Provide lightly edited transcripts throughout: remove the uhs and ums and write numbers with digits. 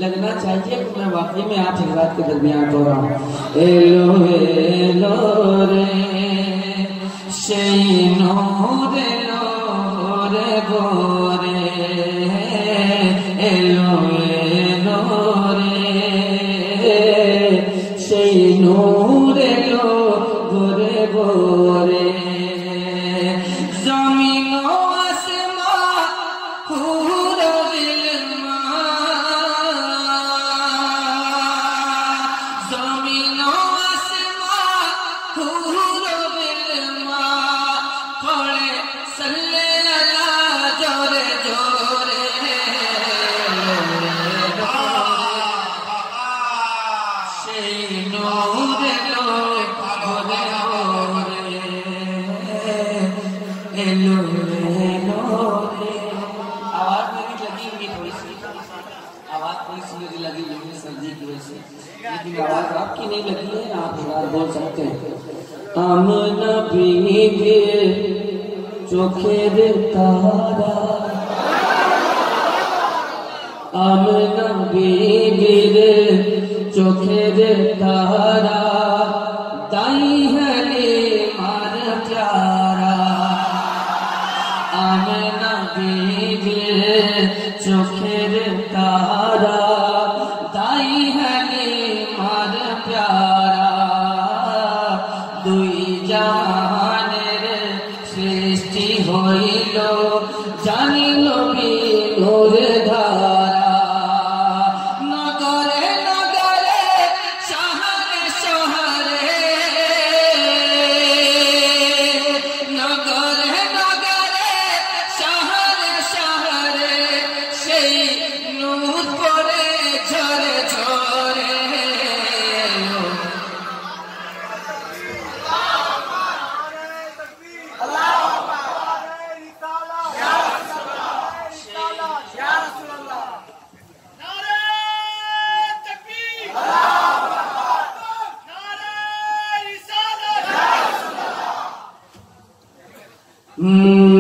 लगना चाहिए कि मैं वाकई में आप हजरात के दरमियान हो रहा हूँ। एलो एलो रे शैनो रे लो रे गोरे एलो एलो रे शैनो रे लो गोरे गोरे जमीनो आवाज आपकी नहीं लगी है, आप बोल सकते हैं। आमना बीबी चोखे दे तारा, आमना बीबी चोखे दे तारा, दाई है ले मार प्यारा। आमना बीबी चोखे दे तारा, दाई है प्यारा। दुई जाहानेर सृष्टि हইল জানিল বিনোর ধারা। নগরে নগরে শহরে শহরে, নগরে নগরে শহরে শহরে সেই নূর পড়ে ঝরে ঝরে।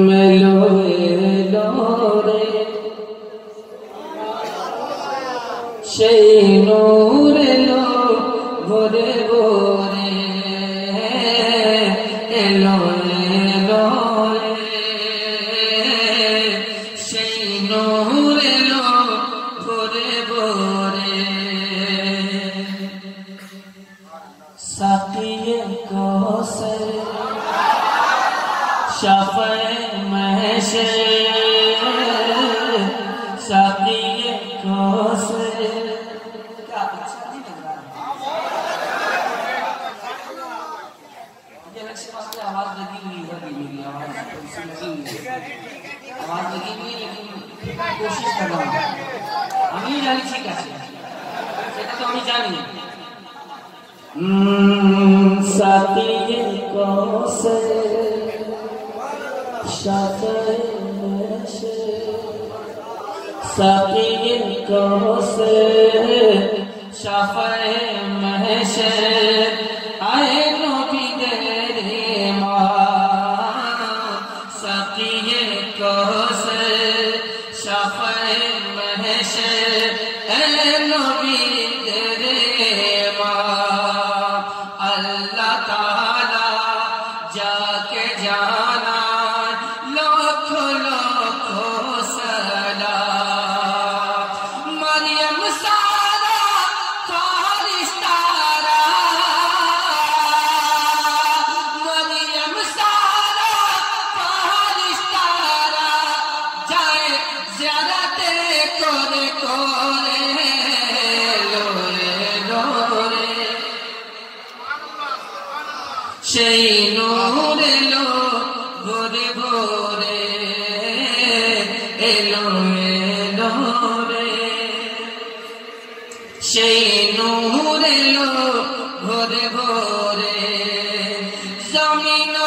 मेलो एलो रे शैनो रे लो गोरे गोरे एलो एलो रे शैनो रे लो गोरे गोरे। साकिए कौसर शाफ़े महशर, साक़िए कौसर। क्या अच्छा नहीं लग रहा है? ये लक्ष्य पास में आवाज लगी हुई है, मेरी आवाज लगी हुई, लेकिन कोशिश कर रहा हूँ। আমি জানি ঠিক আছে, সেটা তো আমি জানি। साक़िए कौसर साक़िए कौसर शाफ़े महशर आए नबी तेरे माँ। साक़िए कौसर शाफ़े महशर आए नबी तेरे माँ। अल्लाह ताला जाके जाना मरियम सारा फारिश्तारा, সেই নূর এলো ভোরে ভোরে এলো এলো রে সেই নূর এলো ভোরে ভোরে জমিন